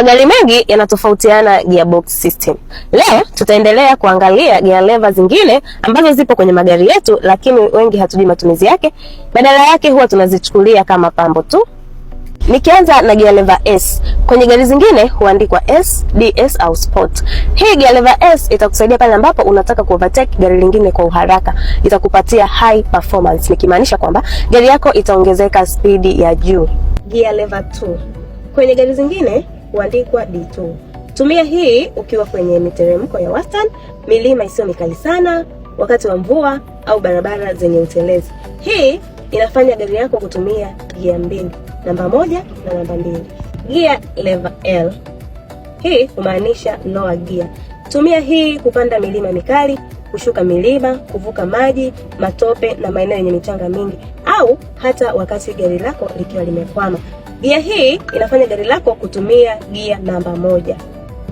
Magari mengi yanatofautiana gearbox system. Leo tutaendelea kuangalia gear lever zingine ambazo zipo kwenye magari yetu, lakini wengi hatujui matumizi yake. Badala yake huwa tunazichukulia kama pambo tu. Nikianza na gear lever S. Kwenye gari zingine huandikwa S, DS au Sport. Hii gear lever S itakusaidia pale ambapo unataka kuovertake gari lingine kwa uharaka. Itakupatia high performance, nikimaanisha kwamba gari yako itaongezeka spidi ya juu. Gear lever 2. Kwenye gari zingine huandikwa D2. Tumia hii ukiwa kwenye miteremko ya wastani, milima isiyo mikali sana, wakati wa mvua au barabara zenye utelezi. Hii inafanya gari yako kutumia gia mbili, namba 1 na namba 2. Gear lever L. Hii kumaanisha lower gear. Tumia hii kupanda milima mikali, kushuka milima, kuvuka maji, matope na maeneo yenye michanga mingi, au hata wakati gari lako likiwa limekwama. Gia hii inafanya gari lako kutumia gia namba 1.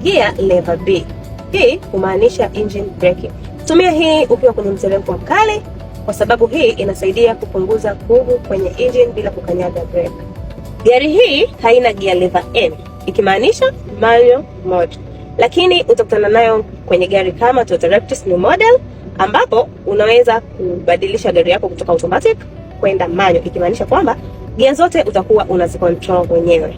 Gear lever B. Hii kumaanisha engine braking. Tumia hii ukiwa kwenye mteremko mkali, kwa sababu hii inasaidia kupunguza nguvu kwenye engine bila kukanyaga brake. Gari hii haina gear lever N, ikimaanisha manual mode, lakini utakutana nayo kwenye gari kama Toyota Rectus new model, ambapo unaweza kubadilisha gari yako kutoka automatic kwenda manual, ikimaanisha kwamba gia zote utakuwa unazicontrol mwenyewe.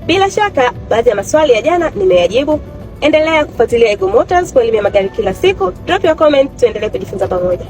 Bila shaka baadhi ya maswali ya jana nimeyajibu. Endelea kufuatilia Ego Motors kwa elimu ya magari kila siku. Drop your comment, tuendelee kujifunza pamoja.